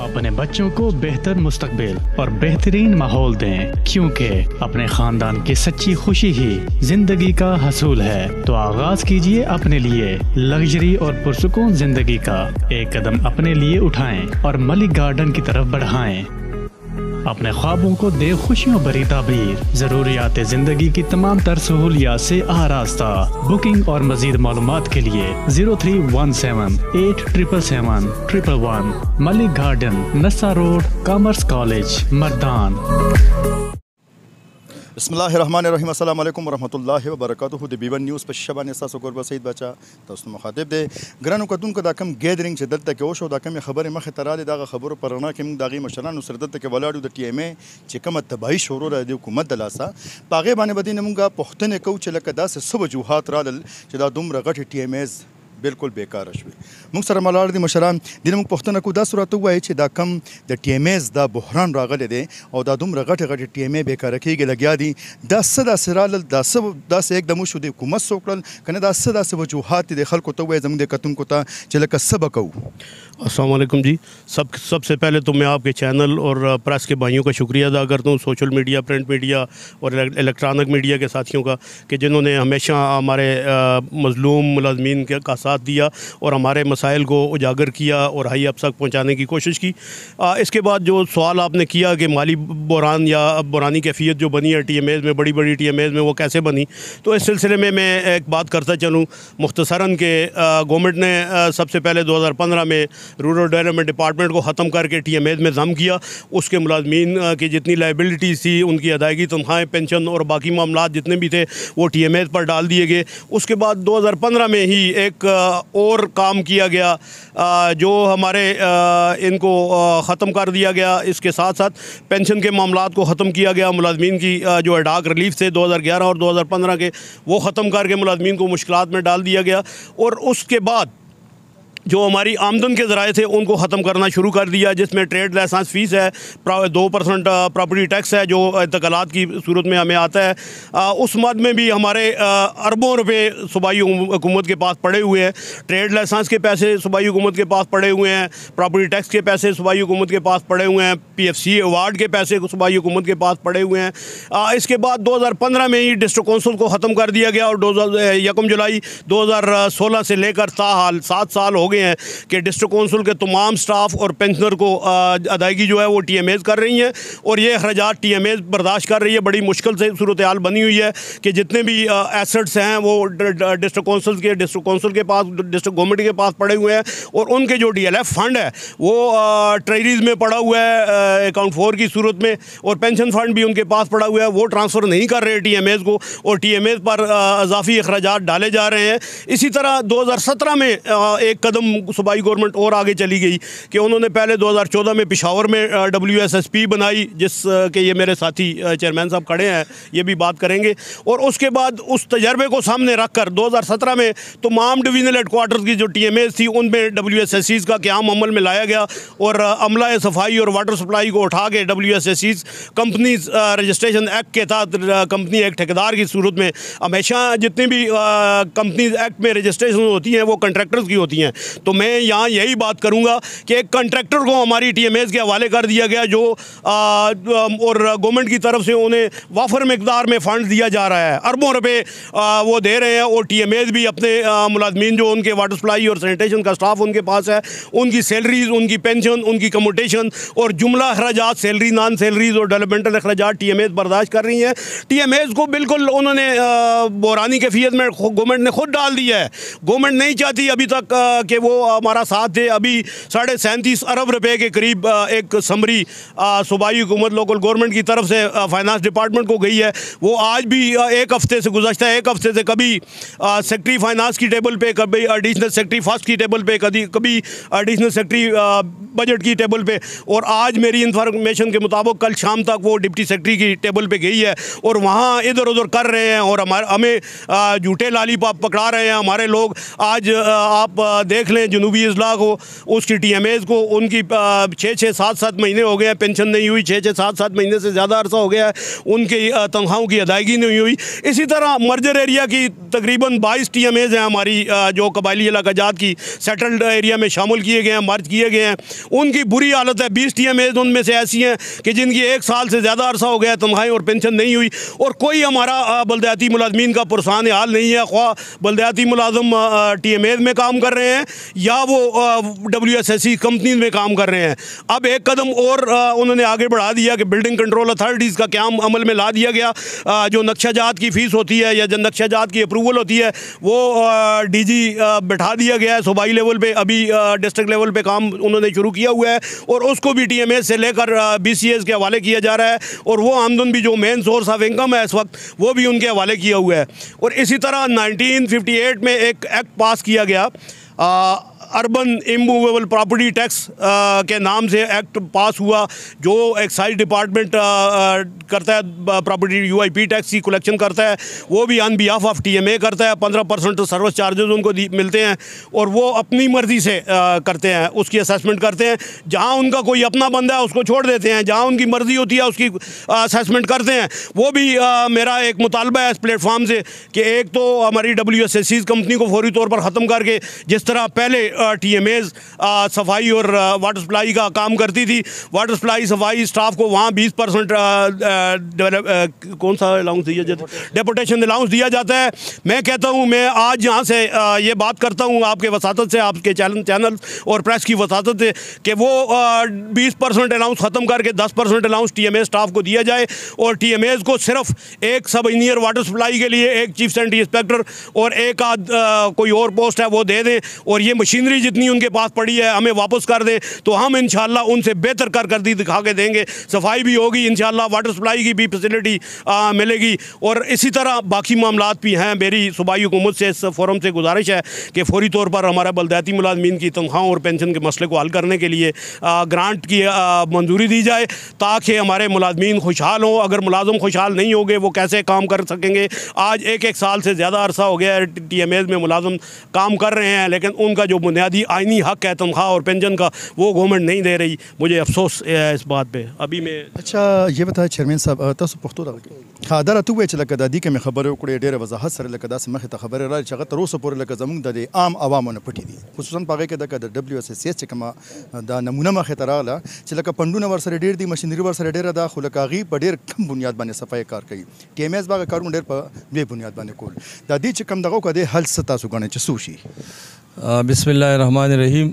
अपने बच्चों को बेहतर मुस्तकबिल और बेहतरीन माहौल दें, क्योंकि अपने खानदान की सच्ची खुशी ही जिंदगी का हसूल है। तो आगाज कीजिए अपने लिए लग्जरी और पुरसुकून जिंदगी का। एक कदम अपने लिए उठाएं और मलिक गार्डन की तरफ बढ़ाएं। अपने ख्वाबों को दे खुशियों भरी ताबीर। जरूरियात जिंदगी की तमाम तर सहूलियात से आरास्ता। बुकिंग और मजीद मालूमात के लिए 0317877711 मलिक गार्डन, नस्सा रोड, कॉमर्स कॉलेज, मर्दान। बिस्मिल्लाहिर्रहमानिर्रहीम। अस्सलाम वालेकुम वरहमतुल्लाहि वबरकातुहू। द बीवन न्यूज़ पर शबान सासो कुर्बा सईद बचा तोस्त मुखातिब दे ग्रानो कदुन का दाकम गैदरिंग से दलता के ओशो दाकम खबर मख तरा दे दागा खबर पर रना के दागी मशरान सरदत के वलाडू द टीएमए चिकम तबाही शोरो द हुकूमत दलासा पागे बाने बदी नमुगा पुख्तने को चलक दा से सब वजूहात राल चदा दुम रगट टीएमएस बिल्कुल बेकार शवे। मुंग सर मलाड़ दी मशरान दिन मुंग पुख्तन को 10 रात हुआ है दा कम द टीएमएस दा बहरान रागले दे और दा दुम रगट रगट टीएमए बेकार रखी गे लग्या दी 10 सराल 10 एक दम शुदे हुकूमत सोकल कने 10 वजूहात दे खल को तो वे जम दे कतुम को ता चलक सबक। अस्सलाम वालेकुम जी। सबसे पहले तो मैं आपके चैनल और प्रेस के भाइयों का शुक्रिया अदा करता हूँ, सोशल मीडिया, प्रिंट मीडिया और इलेक्ट्रॉनिक मीडिया के साथियों का, कि जिन्होंने हमेशा हमारे मज़लूम मुलाज़मीन का साथ दिया और हमारे मसाइल को उजागर किया और हाई अप तक पहुँचाने की कोशिश की। इसके बाद जो सवाल आपने किया कि माली बहरान या बुरानी कैफियत जो बनी है टीएमएस में, बड़ी बड़ी टीएमएस में, वो कैसे बनी, तो इस सिलसिले में मैं एक बात करता चलूँ मुख्तसरन के गवर्नमेंट ने सबसे पहले 2015 में रूरल डेवलपमेंट डिपार्टमेंट को ख़त्म करके टीएमएस में जम किया। उसके मुलाजमीन की जितनी लाइबिलिटीज़ थी, उनकी अदायगी, तनख्वाहें, पेंशन और बाकी मामलात जितने भी थे वो टीएमएस पर डाल दिए गए। उसके बाद 2015 में ही एक और काम किया गया जो हमारे इनको ख़त्म कर दिया गया। इसके साथ साथ पेंशन के मामलात को ख़त्म किया गया। मुलाजमीन की जो एडाक रिलीफ थे 2011 और 2015 के, वो ख़त्म करके मुलाजमीन को मुश्किलात में डाल दिया गया। और उसके बाद जो हमारी आमदन के ज़राए थे उनको ख़त्म करना शुरू कर दिया, जिसमें ट्रेड लाइसेंस फ़ीस है, 2% प्रॉपर्टी टैक्स है जो इंतकालात की सूरत में हमें आता है। उस मद में भी हमारे अरबों रुपए सूबाई हुकूमत के पास पड़े हुए हैं। ट्रेड लाइसेंस के पैसे सूबाई हुकूमत के पास पड़े हुए हैं, प्रॉपर्टी टैक्स के पैसे सूबाई हुकूमत के पास पड़े हुए हैं, PFC अवार्ड के पैसे सूबाई हुकूमत के पास पड़े हुए हैं। इसके बाद 2015 में ही डिस्ट्रिक्ट कौंसिल को ख़त्म कर दिया गया और 1 जुलाई 2016 से लेकर ताहाल 7 साल हो गए हैं कि डिस्ट्रिक्ट कौंसिल के तमाम स्टाफ और पेंशनर को अदायगी जो है वो टीएमएस कर रही हैं और ये अखराजात टीएमएस बर्दाश्त कर रही है। बड़ी मुश्किल से सूरत हाल बनी हुई है कि जितने भी एसेट्स हैं वो डिस्ट्रिक्ट कौंसिल के पास, डिस्ट्रिक्ट गवर्नमेंट के पास पड़े हुए हैं और उनके जो DLF फंड है वो ट्रेजरीज में पड़ा हुआ है अकाउंट 4 की सूरत में, और पेंशन फंड भी उनके पास पड़ा हुआ है। वो ट्रांसफ़र नहीं कर रहे टीएमएस को और टीएमएस पर इजाफी अखराजात डाले जा रहे हैं। इसी तरह 2017 में एक कदम सूबाई गवर्नमेंट और आगे चली गई कि उन्होंने पहले 2014 में पेशावर में WSSP बनाई, जिस के ये मेरे साथी चेयरमैन साहब खड़े हैं, ये भी बात करेंगे। और उसके बाद उस तजर्बे को सामने रखकर 2017 में तमाम डिवीज़नल हेडक्वार्टर्स की जो TMAs थी उनमें WSSCs का क़याम अमल में लाया गया और अमला सफाई और वाटर सप्लाई को उठा के WSSCs कंपनीज रजिस्ट्रेशन एक्ट के तहत कंपनी एक ठेकेदार की सूरत में, हमेशा जितनी भी कंपनीज एक्ट में रजिस्ट्रेशन होती हैं वो कंट्रैक्टर्स की होती हैं। तो मैं यहाँ यही बात करूँगा कि एक कंट्रैक्टर को हमारी TMAs के हवाले कर दिया गया जो और गवर्नमेंट की तरफ से उन्हें वाफर मकदार में फ़ंड दिया जा रहा है, अरबों रुपए वो दे रहे हैं। और TMAs भी अपने मुलाजमीन जो उनके वाटर सप्लाई और सैनिटेशन का स्टाफ उनके पास है, उनकी सैलरीज, उनकी पेंशन, उनकी कमोटेशन और जुमला अखराजात, सैलरी, नॉन सैलरीज और डेवलपमेंटल अखराजात TMAs बर्दाश्त कर रही हैं। TMAs को बिल्कुल उन्होंने बहरानी कैफियत में गवर्नमेंट ने खुद डाल दिया है। गवर्नमेंट नहीं चाहती अभी तक कि वो हमारा साथ थे। अभी 37.5 अरब रुपए के करीब एक समरी सूबाई हुकूमत लोकल गवर्नमेंट की तरफ से फाइनेंस डिपार्टमेंट को गई है। वो आज भी एक हफ्ते से गुज़श्ता एक हफ्ते से कभी सेक्रेटरी फाइनेंस की टेबल पे, कभी एडिशनल सेक्रेटरी फर्स्ट की टेबल पे, कभी एडिशनल सेक्रेटरी बजट की टेबल पे, और आज मेरी इंफॉर्मेशन के मुताबिक कल शाम तक वो डिप्टी सेक्रेटरी की टेबल पे गई है और वहाँ इधर उधर कर रहे हैं और हमें झूठे लालीपाप पकड़ा रहे हैं हमारे लोग। आज आप देख लें जनूबी अजला को, उसकी TMAs को, उनकी 6-6, 7-7 महीने हो गए हैं पेंशन नहीं हुई, 6-6, 7-7 महीने से ज़्यादा अरसा हो गया है उनकी तनख्वाहों की अदायगी नहीं हुई। इसी तरह मर्जर एरिया की तकरीबन 22 TMAs हैं हमारी जो कबायली इलाकाजात की सेटल्ड एरिया में शामिल किए गए हैं, मर्ज किए गए हैं, उनकी बुरी हालत है। 20 TMAs उनमें से ऐसी हैं कि जिनकी 1 साल से ज़्यादा अरसा हो गया तनख्वाहें और पेंशन नहीं हुई, और कोई हमारा बल्दियाती मुलाजमीन का पुरसान हाल नहीं है। ख्वाह बल्दियाती मुलाजम TMAs में काम कर रहे हैं या वो WSSC कंपनीज में काम कर रहे हैं। अब एक कदम और उन्होंने आगे बढ़ा दिया कि बिल्डिंग कंट्रोल अथॉरिटीज़ का क्याम अमल में ला दिया गया। जो नक्शाजात की फ़ीस होती है या जो नक्शाजात की अप्रूवल होती है वो DG बैठा दिया गया है सूबाई लेवल पे। अभी डिस्ट्रिक्ट लेवल पे काम उन्होंने शुरू किया हुआ है और उसको भी TMAs से लेकर BCAs के हवाले किया जा रहा है, और वो आमदन भी जो मेन सोर्स ऑफ इनकम है इस वक्त वो भी उनके हवाले किया हुआ है। और इसी तरह 1958 में एक एक्ट पास किया गया, अर्बन इमूवेबल प्रॉपर्टी टैक्स के नाम से एक्ट पास हुआ, जो एक्साइज डिपार्टमेंट करता है, प्रॉपर्टी UIP टैक्स की कलेक्शन करता है, वो भी ऑन बिहाफ ऑफ TMA करता है। 15% सर्विस चार्जेस उनको मिलते हैं और वो अपनी मर्ज़ी से करते हैं, उसकी असेसमेंट करते हैं। जहाँ उनका कोई अपना बंदा है उसको छोड़ देते हैं, जहाँ उनकी मर्ज़ी होती है उसकी असेसमेंट करते हैं। वो भी मेरा एक मुतालबा है इस प्लेटफार्म से कि एक तो हमारी WSSC कंपनी को फौरी तौर पर ख़त्म करके, जिस तरह पहले TMAs सफाई और वाटर सप्लाई का काम करती थी, वाटर सप्लाई सफाई स्टाफ को वहाँ 20% कौन सा अलाउंस दिया जाता है, डेपुटेशन अलाउंस दिया जाता है। मैं कहता हूँ, मैं आज यहाँ से ये बात करता हूँ आपके वसातत से, आपके चैनल और प्रेस की वसातत से, कि वो 20% अलाउंस ख़त्म करके 10% अलाउंस TMA स्टाफ को दिया जाए, और TMAs को सिर्फ एक सब इंजीनियर वाटर सप्लाई के लिए, एक चीफ सैनिटरी इंस्पेक्टर और एक आध कोई और पोस्ट है वो दे दें, और ये मशीनरी जितनी उनके पास पड़ी है हमें वापस कर दें, तो हम इंशाल्लाह उनसे बेहतर कारकर्दगी दिखा के देंगे। सफाई भी होगी इंशाल्लाह, वाटर सप्लाई की भी फैसिलिटी मिलेगी, और इसी तरह बाकी मामलात भी हैं। मेरी सूबाई हुकूमत से, इस फोरम से गुजारिश है कि फौरी तौर पर हमारा बल्दियाती मुलाजमीन की तनख्वाहों और पेंशन के मसले को हल करने के लिए ग्रांट की मंजूरी दी जाए, ताकि हमारे मुलाजमीन खुशहाल हों। अगर मुलाजम खुशहाल नहीं होंगे वो कैसे काम कर सकेंगे? आज एक साल से ज़्यादा अरसा हो गया है TMAs में मुलाजम काम कर रहे हैं, लेकिन उनका जो बुनियादी आइनी हक है तनख्वाह और पेंशन का, वो गवर्नमेंट नहीं दे रही। मुझे अफसोस है इस बात पे। अभी मैं अच्छा ये बताए चेयरमैन साहब, तاسو पख्तो راغلی ها دا راته وای چې لکه د دې کې مې خبرې وکړې ډېره وضاحت سره، لکه داسې مخې ته خبرې راځي چې هغه تر اوسه پورې لکه زموږ د عام عوامو نه پټې دي، خصوصا په هغې کې د WSSC چې کومه دا نمونه مخې ته راغله چې لکه پنډونه ورسره ډېر دي، مشینري ورسره ډېره ده، خو لکه هغې په ډېر کم بنیاد باندې صفایي کار کوي. TMAs به هغه کارونه ډېر په لوی بنیاد باندې کول. دا دې چې کوم دغه کو د حل څه تاسو ګڼئ چې څه وشي؟ बिस्मिल्लाहिर्रहमानिर्रहीम।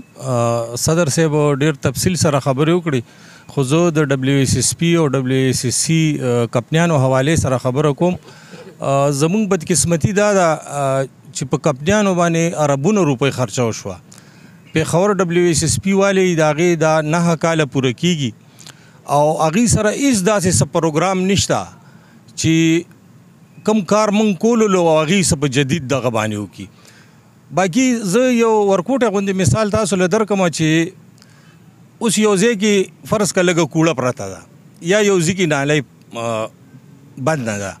सदर साहब ढेर तफसील सर खबरें उकड़ी, खो जो द WSSP और WSSC कपनियानो हवाले सर खबर कोम। ज़मूंग बदकिस्मती दादा چې په کپټانو باندې اربونو روپۍ خرچه وشوه. پیښور WSSP والے ادارې دا 9 کاله پوره کیږي او هغې سره هیڅ داسې څه پروګرام نشته چې کم کار مونږ کولو او هغې څه په جدید دغه باندې وکړي. باقي زه یو ورکوټه غوندې مثال تاسو له درکم چې اوس یو ځای کې فرض کړه لږه کوړه پرته ده یا یو ځای کې نالی بند نه ده،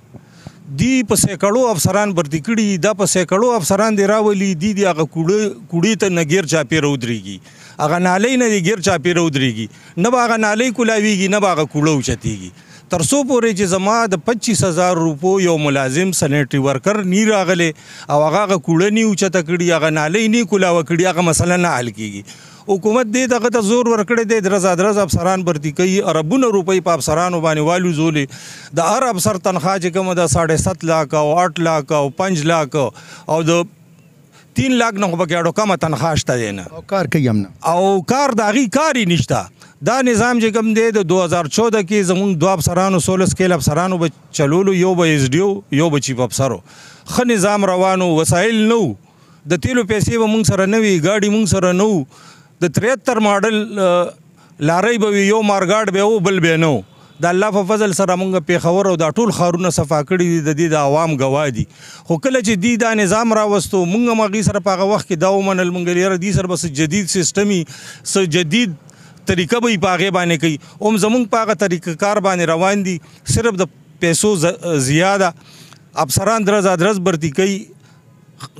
دی په سیکړو افسران برتی کړي، دا په سیکړو افسران دی راولي، دی هغه کوړې ته نه غیر چاپېره ودرېږي، هغه نالی نه دی غیر چاپېره ودرېږي، نه به هغه نالی کولاویږي نه به هغه کوړه اوچتېږي. تر څو پورې چې زما د 25,000 روپو یو ملازم سینیټري ورکر نی راغلی او هغه کوړه نی اوچته کړي، هغه نالی نی کولاوه کړي، هغه مسله نه حل کېږي. حکومت دې دغه ته زور ورکړی دی، درز افسران برتی کوي، اربونه روپۍ په افسرانو باندې والو زولې. د هر افسر تنخواه چې کومه ده 7.5 लाख او 8 लाख او 5 लाख او د 3 लाख نه خو پکې اډو کمه تنخواه شته دی نه، او کار کوي هم نه، او کار د هغې کار یې نشته. دا نظام چې کوم دی د 2014 کې زمونږ 2 افسرانو 16 سکیل افسرانو به چلولو، یو به SDO یو به چیف افسرو. ښه نظام روانو، وسایل نه وو، د تیلو پیسې به مونږ سره نه وي، ګاډي مونږ سره نه وو، د 73 ماډل لارۍ به وي، یو مارګاډ به و بل به نه و. د الله په فضل سره مونږ پېښور او دا ټول ښارونه صفا کړي دي، د دې د عوام ګواه دي. خو کله چې دوی دا نظام راوستو مونږ هم هغې سره په هغه وخت کې دا ومنل مونږ یاره دوی سره به څه جدید سیسټم وي، څه جدید طریقه به یې په هغې باندې کوي. هم زمونږ په هغه طریقه کار باندې روان دي، صرف د پیسو زیاده افسران درز برتی کوي.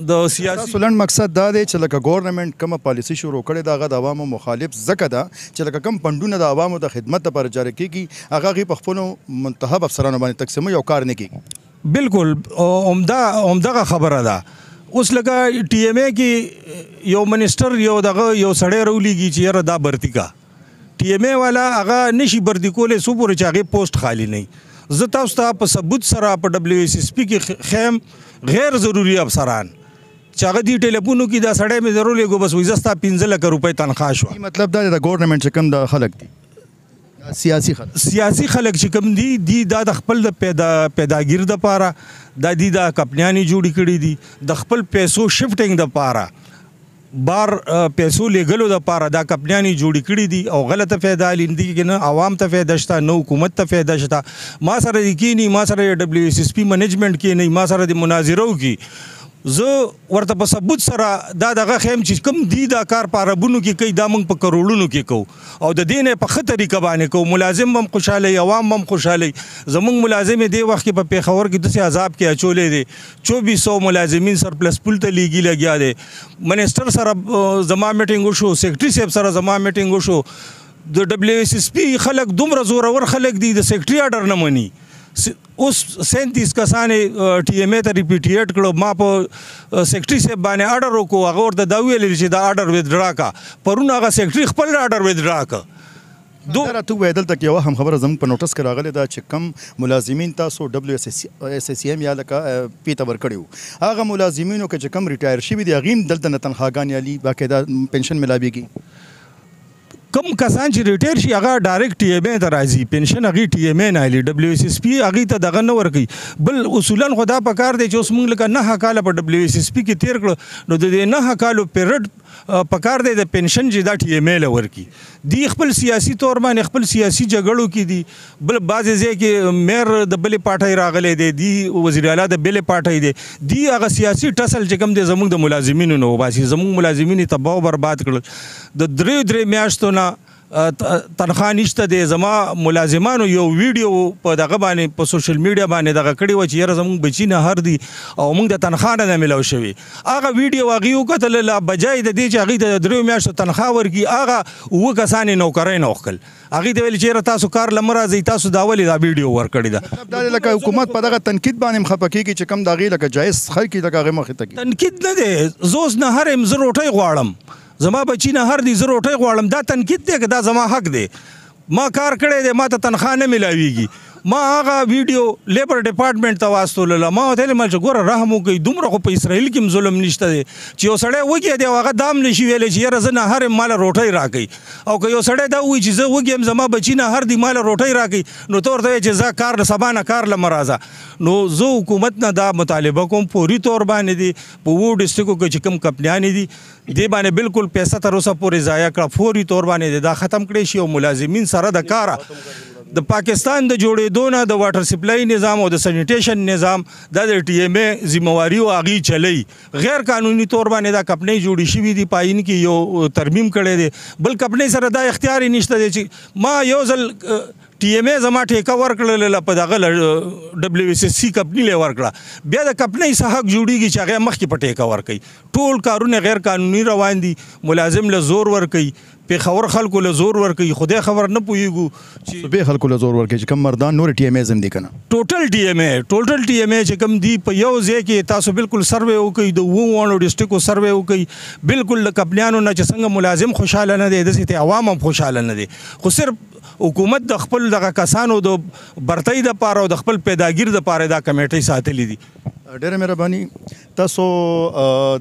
د سیاسي تاسو لنډ مقصد دا دی چې لکه ګورنمنټ کومه پالیسي شروع کړې ده هغه د عوامو مخالف ځکه ده چې لکه کوم فنډونه د عوامو د خدمت لپاره جاري کېږي هغه هغې په خپلو منتخب افسرانو باندې تقسیموي او کار نه کېږي. بالکل همدغه خبره ده. اوس لکه ټي ایم اے کې یو منسټر یو سړی راولیږي چې یاره دا برتی کا، ټي ایم اے والا هغه نشي برتی کولی څو پورې چې هغې پوسټ خالی نه وي. زه تاسو ته په ثبوت سره په WSSP کې خیم غیر ضروري افسران چې هغه دې ټلیفونو کې دا سړی مې ضروري بس وایي زه ستا 15 لکه روپۍ تنخواه شوه. مطلب دا دی د ګورنمنټ چې کوم د خلک دي سیاسي خلک چې کوم دي دا د خپل د پیداګیر دپاره دا دي دا کمپنیانې جوړې کړي دي د خپل پیسو شفټینګ دپاره بار پیسو لګلو دپاره دا کمپنیانې جوړې کړي دي او غلطه فایده اخلي. دې نه عوام ته فایده شته نه حکومت ته فایده شته. ما سره دې کینی، ما سره WSSP منیجمنټ کینی، ما سره دې مناظره وکړي، زه ورته په ثبوت سره دا دغه خیم چې کوم دی دا کار په عربونو کې کوي دا موږ په کروڑونو کې کوو او د دې نه په ښه طریقه باندې کوو. ملازم هم خوشحاله وي، عوام هم خوشحاله وي. زموږ ملازم دې وخت کې په پېښور کې داسې عذاب کې اچولی دی، 2400 ملازمین سرپلس پول ته لیږي لګیا دی. منسټر سره زما میټینګ وشو، سیکرټري صاحب سره زما میټینګ وشو. د WSSP خلک دومره زورور خلک دي د سیکرټري آرډر نه مني. اوس 37 کسانې ټي ایم اے ته ریپیټیټ کړو. ما په سیکرټري صاحب باندې آرډر وکړو، هغه ورته دا ویلي چې دا آرډر ویدډرا کا. پرون هغه سیکرټري خپل آرډر ویدډرا کا. راته ووایه دلته کې یوه هم خبره زموږ په نوټس کې راغلې ده چې کم ملازمین تاسو WSSM یا لکه پی ته ورکړي وو، هغه ملازمینو که چې کم ریټایر شوي دي هغې هم دلته نه تنخواګانې الي باقاعده پنشن ملاویږي. کم کسان چې ریټایر شي هغه ډایرکټ ټي ایم اے ته راځي، پنشن هغې ټي ایم اے نه الي، WSSP هغې ته دغه نه ورکوي. بل اصولا خو دا پکار دی چې اوس موږ لکه 9 کاله په WSSP کې تیر کړو نو د دې 9 کالو پیریډ پکار دی د پنشن چې دا ټي ایم اے له ورکړي. دی خپل سیاسي طور باندې خپل سیاسي جګړو کې دي، بل بعضې ځای کې میر د بلې پارټۍ راغلی دی، دی وزیر اعلی د بلې پارټۍ دی، دی هغه سیاسي ټسل چې کوم دی زموږ د ملازمینو نه وباسي. زموږ ملازمین یې تباه و برباد کړل. د 3 میاشتو نه تنخواه نشته دی. زما ملازمانو یو ویډیو په دغه باندې په سوشل میډیا باندې دغه کړی و چې یاره زموږ بچي نه هر دي او موږ د تنخواه نه میلاو شوي. هغه ویډیو هغې وکتل بجای د دې چې هغې د 3 میاشتو تنخواه ورکړي هغه 9 کسان یې نوکرۍ نه وښکل. هغې ته ویل چې یاره تاسو کار له مه راځئ، تاسو دا ولې دا ویډیو ورکړې ده. دا لکه حکومت په دغه تنقید باندې هم خفه کېږي چې کم د هغې لکه جایز خلک لکه هغې مخې ته کړي. تنقید نه دی، زه اوس نهر یم، زه روټۍ غواړم، زما بچی نه هر دی، زه روټۍ غواړم. دا تنقید دی که دا زما حق دی؟ ما کار کړی دی، ما ته تنخواه نه میلاویږي. ما هغه ویډیو لیبر ډپارټمنټ ته واستولله. ما ورته ویل چې ګوره رحم وکړئ، دومره خو په اسرائیل کې هم ظلم نشته دی چې یو سړی وږی دی او هغه دا هم نشي ویلی چې یاره زه نهر یم ماله روټۍ راکوئ. او که یو سړی دا ووایي چې زه وږی یم زما بچي نهر دی ماله روټۍ راکوئ نو ته ورته وایې چې زه کار سبا نه کار له مه راځه. نو زه حکومت نه دا مطالبه کوم فوري طور باندې دی په 2 ډسټرکو کې چې کوم کمپنیانې دي دې باندې بالکل پیسه تر اوسه پورې ضایع کړه، فوري طور باندې دا ختم کړی شي او ملازمین سره د کاره د پاکستان د جوړېدو نه د واټر سپلای نظام او د سینیټیشن نظام دا د ټي ایم اے ذمہواري او هغې چلی. غیر قانوني طور باندې دا کمپنۍ جوړې شوي دي، پاین کې یو ترمیم کړی دی، بل کمپنۍ سره دا اختیار یې نشته دی چې ما یو ځل ټي ایم اے زما ټیکه ورکړله په دغه WSSC کمپنۍ له ورکړه، بیا د کمپنۍ څه حق جوړېږي چې هغه مخکې په ټیکه ورکوي. ټول کارونه غیر قانوني روان دي، ملازم له زور ورکوي، پېښور خلکو له زور ورکوي. خدای خبر نه پوهېږو چې صوبې خلکو له زور ورکوي چې کوم مردان نور ټي ایم اے هم دي که نه ټوټل ټي ایم اے چې کوم دي په یو ځای کې تاسو بالکل سروې وکړئ، د 2 ډسټرکو سروې وکړئ، بالکل د کمپنیانو نه چې څنګه ملازم خوشحاله نه دی داسې ته عوام هم خوشحاله نه دی. خو صرف حکومت د خپل دغه کسانو د برتۍ دپاره او د خپل پیداګیر دپاره دا کمیټۍ ساتلې دي. ډېره مهرباني. تاسو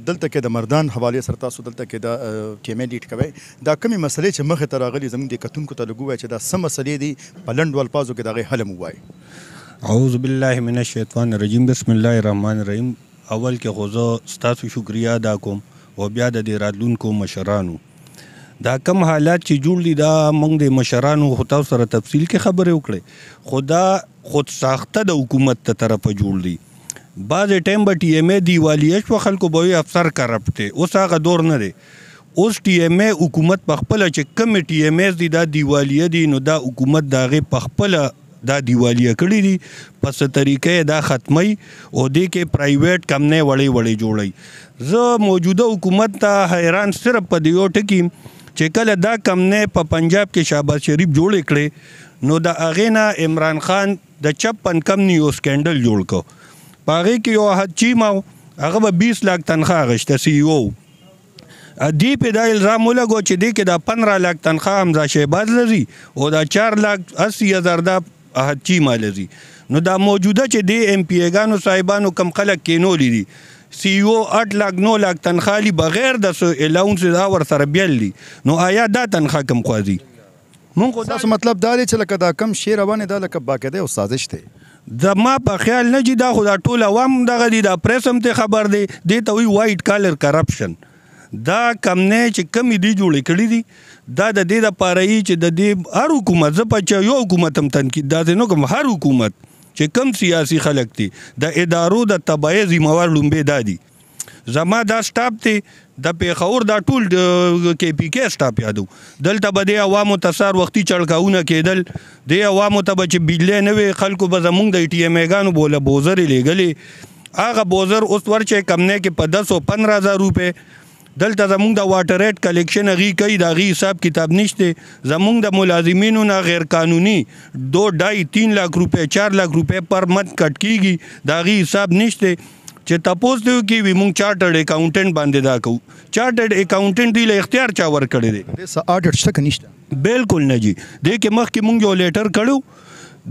دلته کې د مردان حوالې سره تاسو دلته کې د ټي ایم اے لیډ کوئ، دا کومې مسلې چې مخې ته راغلي زموږ د کتونکو ته لږ ووایه چې دا څه مسلې دي په لنډو الفاظو کې د هغې حل هم ووایي. اعوذ بالله من الشیطان الرجیم، بسم الله الرحمن الرحیم. اول کې خو زه ستاسو شکریا ادا کوم او بیا د دې راتلونکو مشرانو دا کم حالات چې جوړ دي دا موږ د مشرانو خو تاسو سره تفصیل کې خبرې وکړې خو دا خود ساخته د حکومت ته طرفه جوړ دي بعض ټایم به ټي ایم اے دیوالیه شوه خلکو به وایي افسر کرپټ دی اوس هغه دور نه دی اوس ټي ایم اے حکومت په خپله چې کومې ټي ایم ایز دي دا دیوالیه دي نو دا حکومت د هغې په خپله دا دیوالیه کړي دي په څه طریقې دا ختموي او دې کې پرایویټ کمپنۍ وړې وړې جوړوي زه موجوده حکومت ته حیران صرف په دې یو ټکي چې کله دا کمپنۍ په پنجاب کې شهباز شریف جوړې کړې نو د هغې نه عمران خان د 56 کمپنۍ یو سکینډل جوړ کړ په هغې کې یو احد چیما هغه به 20 لاک تنخواه اخیسته سی ای او دې په دا الزام ولګو چې دې کې دا 15 لاک تنخواه حمزه شهباز لري او دا 4 لاک 80,000 دا احد چیما لري نو دا موجوده چې دې ایم پی ایګانو صاحبانو کم خلک کینولي دي سی ای او 8 لاک 9 لاک تنخواه لري بغیر د الاونس دا ور سره بیل دي نو آیا دا تنخواه کم خوازي مونږ تاسو مطلب دا دی چې لکه دا کم شی روانه دا لکه باقاعده او سازش دی د ما په خیال نه چې دا خو دا ټول عوام دغه دي دا پریس هم ته خبر دی دې ته وایي وایټ کالر کرپشن دا کمپنۍ چې کمې دي جوړې کړي دي دا د دې دپاره یي چې د دې هر حکومت زه په یو حکومت هم تنقید داسې نه کوم هر حکومت چې کم سیاسي خلک دي د ادارو د تباهۍ ذمهوار لومبې دا دي زما دا سټاپ دی د پیښور دا ټول کې پی کې سټاپ یادو دلته به د عوامو ته سار وختي چړکاونه کېدل د عوامو ته به چې بجلی نه وي خلکو به زمونږ د ټي ایم ایګانو بوله بوزرې لیږلې هغه بوزر اوس ورچې کمپنۍ کې په 10 او 15,000 روپۍ دلته زمونږ د واټر ریټ کلیکشن هغې کوي د هغې حساب کتاب نشته زمونږ د ملازمینو نه غیر قانوني 2.5-3 لاک روپۍ 4 لاک روپۍ پر منت کټ کېږي د هغې حساب نشته چې تپوس دی وکړي وي مونږ چارټرډ اکاونټنټ باندې دا کوو چارټرډ اکاونټنټ دی له اختیار چا ورکړی دی د اډیټ شته که نشته بالکل نه جي دې کې مخکې مونږ یو لیټر کړو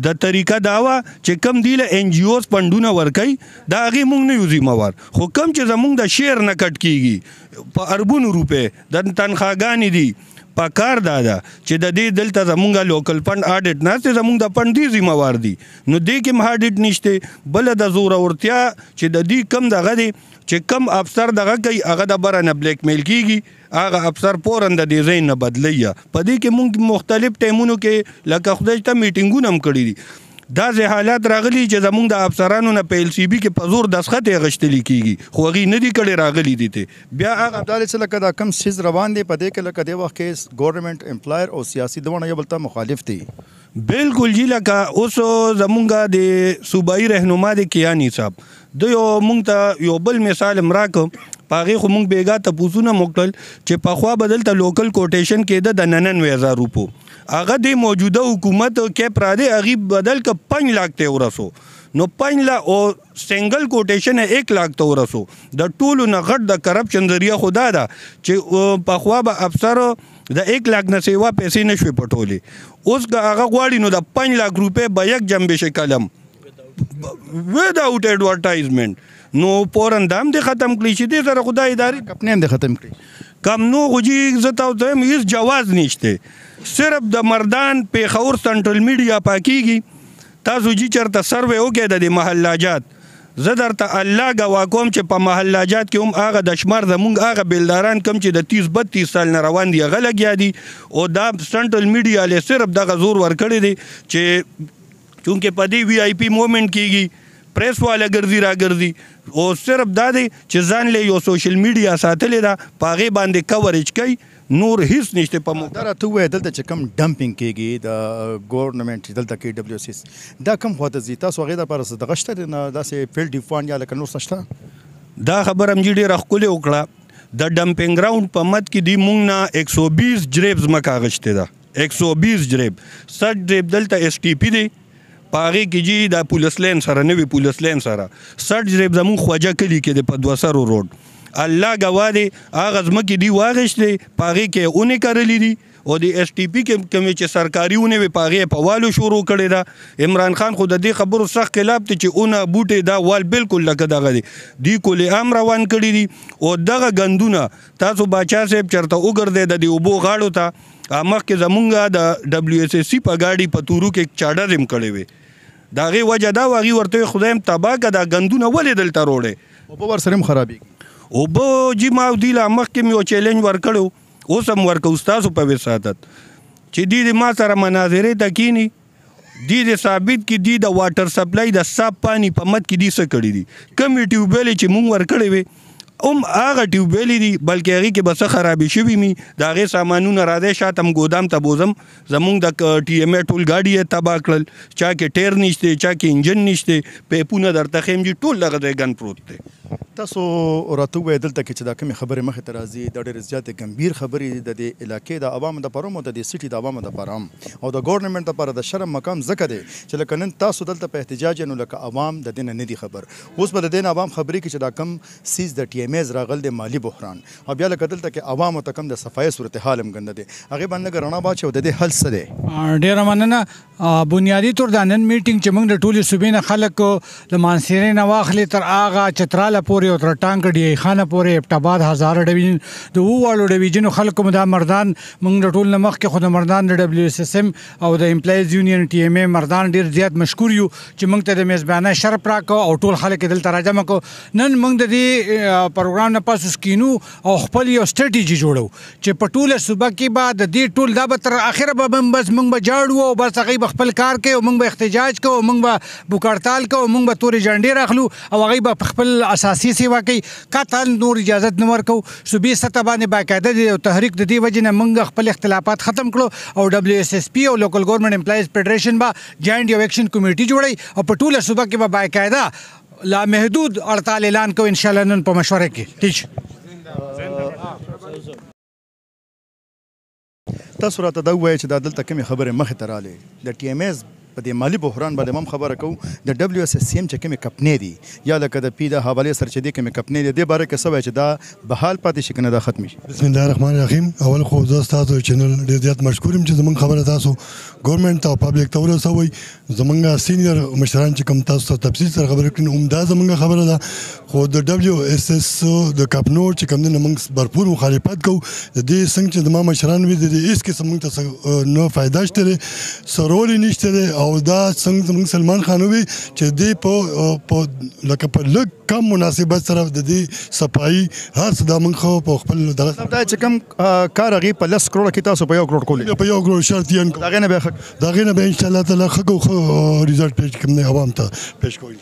د طریقه داوا چې کم دی له ان جی اوز فندونه ورکوي دا هغې مونږ نه یو ذمهوار خو کم چې زمونږ د شیر نه کټ کېږي په اربونو روپۍ د تنخواګانې دي په کار دا ده چې د دې دلته زمونږ لوکل فند اډیټ ناستې زمونږ د فند دي ذمهوار دي نو دې کې هم اډیټ نشته بله د زورورتیا چې د دې کم دغه دی چې کم افسر دغه کوي هغه د بره نه بلیک میل کېږي هغه افسر فورن د دې ځای نه بدلی په دې کې مونږ مختلف ټایمونو کې لکه خدای ته میټینګونه هم کړي دي داسې حالات راغلي چې زمونږ د افسرانو نه په ایل سی بي کې په زور دسخط یې اخیستلي کېږي خو هغې نه دي کړی راغلي دي ته بیا هغه دا دی چې لکه دا کم سیز روان دی په دې کې لکه دې وخت کې ګورنمنټ امپلایر او سیاسي دواړه یو بل ته مخالف دي بالکل جی لکه اوس زمونږ د صوبایي رهنما د کیانی صاحب د یو مونږ ته یو بل مثال هم راکړ په هغې خو مونږ بېګا تپوسونه مو کړل چې پخوا به دلته لوکل کوټیشن کېده د 99,000 روپو هغه د موجوده حکومت کې پرادې هغې بدل که 5 لاک ته ورسو نو 5 لاک او سنگل کوټیشن 1 لاک ته ورسو د ټولو نه غټ د کرپشن ذریعه خو دا ده چې پخوا به افسر د 1 لاک نه سیوا پیسې نه شوې پټولې اوس که هغه غواړي نو د 5 لاک روپۍ به یک جنبې شي کلم وداوټ ایډورټایزمنټ نو فورن دام دې ختم کړي چې دې سره خدای ادارې کمپنۍ هم دې ختم کړي کم نو خو جي زه تا وایم هیڅ جواز نشته صرف د مردان پیښور سنټرل میډیا پاکیږي تاسو جي چېرته سروې وکړئ د محلاجات زه درته الله ګواه کوم چې په محلاجات کې هم هغه د شمار زمونږ هغه بیلداران کم چې د 30-32 سال نه روان دي هغه لګیا دي او دا سنټرل میډیا له صرف دغه زور ورکړی دی چې چونکې په دې وی آی پی مومنټ کېږي پریس والا ګرځي را ګرځي او صرف دا دی چې ځان له یو سوشل میډیا ساتلی ده په هغې باندې کوریج کوي نور هیڅ نشته په موږ دا راته ووایه دلته چې کم ډمپینګ کېږي د ګورنمنټ چې دلته کې ډبلیو سی دا کم خواته ځي تاسو هغې دپاره څه دغه شته نه داسې فیلډ ډیفان یا لکه نور څه شته دا خبره هم جي ډېره ښکلې وکړه د ډمپینګ ګراونډ په مد کې دی مونږ نه 120 جریب ځمکه اخیستې ده 120 جریب 60 جریب دلته ایس ټي پي دی په هغې کې جي دا پولس لین سره نوي پولس لین سره 60 جریب زمونږ خواجه کلي کې دی په 200 روډ الله ګواه دی هغه ځمکې دي واخیستې په هغې کې اونې کرلي دي او د ایس ټي پي کې کومې چې سرکاري اونې وې په هغې په والو شروع کړې ده عمران خان خو د دې خبرو سخت خلاف دی چې اونه بوټې دا وال بالکل لکه دغه دی دوی کلې عام روان کړي دي او دغه ګندونه تاسو باچا صاحب چېرته وګرځئ د دې اوبو غاړو ته مخکې زمونږ د ډبلیو ایس ایس سی په ګاډي په تورو کې چاډر هم کړی وې د هغې وجه دا و هغې ورته ویې خدای هم تباه که دا ګندونه ولې دلته روړې اوبه ورسره هم خرابېږي اوبه جي ما دي لا مخکې مې یو چیلنج ورکړی اوس هم ورکوو ستاسو په وساطت چې دوی د ما سره مناظرې ته کینی دی د ثابت کې دی د واټر سپلای د صاف پانی په مد کې دی څه کړي دي کمې ټیوبویلې چې مونږ ورکړې وې هغه ټیوبویلې دي بلکې هغې کې به څه خرابې شوي مي د هغې سامانونه راځی شاته م ګودام ته بوځم زمونږ د ټي ایم ای ټول ګاډي یې تباه کړل چا کې ټیر نشته چا کې انجن نشته پیپونه درته ښیم جي ټول دغه ځای ګن پروت دی تاسو راته ووایئ دلته کې چې دا کومې خبرې مخې ته راځي دا ډېرې زیاتې ګمبیر خبرې د دې علاقې د عوامو دپاره هم او د دې سیټي د عوامو دپاره هم او د ګورنمنټ دپاره د شرم مقام ځکه دی چې لکه نن تاسو دلته په احتجاج نو لکه عوام د دې نه دي خبر اوس به د دې نه عوام خبرې کوي چې دا کم سیز د ټي ایم ایز راغل دی مالي بحران او بیا لکه دلته کې عوامو ته کم د صفایي صورتحال هم ګنده دی هغې باندې لږ رڼا واچوي او د دې حل څه دی ډیره مننه بنیادي طور د نن میټینګ چې موږ د ټولې صوبې نه خلک د مانسیرې نه واخلې تر هغه چتراله پورې او تر ټانک ډي خانه پورې ابټاباد هزاره ډویژن د وواړو ډویژنو خلکو دا مردان موږ د ټول نه مخکې خو د مردان د ډبلیو اس اس ام او د امپلایز یونین ټي ایم ای مردان ډېر زیات مشکور یو چې موږ ته د میزبانه شرف راکړو او ټول خلک دلته راجمع کړو نن موږ د دې پروګرام نه پاس سکینو او خپل یو سټریټیجي جوړو چې په ټوله صوبه کې به د دې ټول دا به تر اخره به بس موږ به جاړو او بس هغوی به خپل کار کوي او موږ به احتجاج کوو موږ به بوکړتال کوو موږ به تورې جنډې راخلو او هغوی به په خپل اساسي سیوا کوي قطعا نور اجازت نه ورکوو صوبې سطح باندې باقاعده دی او تحریک د دې وجې نه موږ خپل اختلافات ختم کړو او ډبلیو اس اس پي او لوکل ګورنمنټ امپلایز فیډریشن به جاینټ یو ایکشن کمیټي جوړوي او په ټوله صوبه کې به باقاعده لامحدود هړتال اعلان کوو انشاءالله نن په مشوره کې ټیک تاسو راته دا ووایئ چې دا دلته کومې خبرې مخې ته رالې د ټي ایم ایز په دې مالي بحران باندې هم خبره کوو د ډبلیو اس اس سی ام چې کومې کپنې دي یا لکه د پي د حوالې سره چې دې کومې کپنې دي دې باره کې څه وایي چې دا بحال پاتې شي که نه دا ختمې شي بسم الله الرحمن الرحیم اول خو زه ستاسو چینل ډېر زیات مشکور یم چې زموږ خبره تاسو ګورنمنټ ته او پبلک ته ورسوئ زموږ سینیر مشران چې کوم تاسو ته تفصیل سره خبرې کړي عمده زموږ خبره ده خو د ډبلیو اس اس د کپنو چې کوم دی نه موږ بھرپور مخالفت کوو د دې څنګه چې زما مشران وي د دې هېڅ قسم موږ ته نه فایده شته دی څه رول یې نشته دی او دا څنګه زموږ سلمان خان وي چې دې په لکه په لږ کم مناسبت سره د دې صفایي هر څه دا موږ خو په خپل دغه دا چې کوم کار هغې په 10 کروړه کې تاسو په 1 کروړ کولی په 1 کروړ شرط یې د هغې نه بیا ښه د هغې نه به انشاءالله تعالی ښه کوو ریزلټ پیش کوم دی عوام ته پیش کوو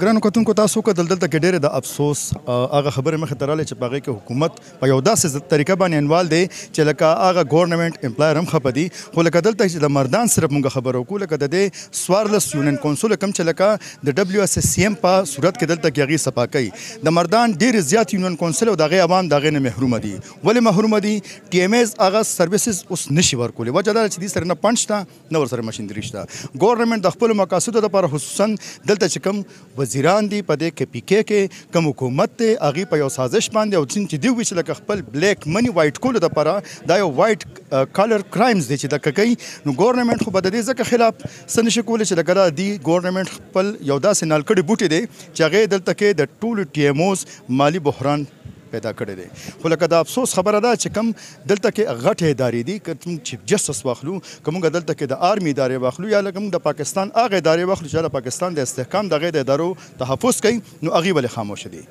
ګرانو کتونکو تاسو وکتل دلته کې ډېرې د افسوس هغه خبرې مخې ته راغلې چې په هغې کې حکومت په یو داسې طریقه باندې انوال دی چې لکه هغه ګورنمنټ امپلایر هم خفه دي خو لکه دلته چې د مردان صرف موږ خبره وکړو لکه د دې 14 یونین کونسل کوم چې لکه د ډبلیو اس اس سی ام په صورت کې دلته کې هغې صفا کوي د مردان ډېرې زیات یونین کونسل او د هغې عوام د هغې نه محرومه دي ولې محرومه دي ټي ایم ایز هغه سروسز اوس نشي ورکولی وجه دا ده چې دې سره نه پنډ شته نه ورسره مشینري شته ګورنمنټ د خپلو مقاصدو لپاره خصوصا دلته چې کوم وزیران دي په دې کې پي کې کې کوم حکومت دی هغې په یو سازش باندې او چې دوی وایي چې لکه خپل بلیک منی وایټ کولو دپاره دا یو وایټ کالر کرایمز دی چې دکه کوي نو ګورنمنټ خو به د دې ځکه خلاف څه نشي کولی چې لکه دا دی ګورنمنټ خپل یو داسې نالکړې بوټی دی چې هغې دلته کې د ټولو ټي ایم اوز مالي بحران پیدا کړی دی خو لکه د افسوس خبره ده چې کم دلته کې غټې ادارې دي که موږ چیف جسټس واخلو که موږ دلته کې د آرمي ادارې واخلو یا لکه موږ د پاکستان هغه ادارې واخلو چې د پاکستان د استحکام د هغې د ادارو تحفظ کوي نو هغې ولې خاموشه دي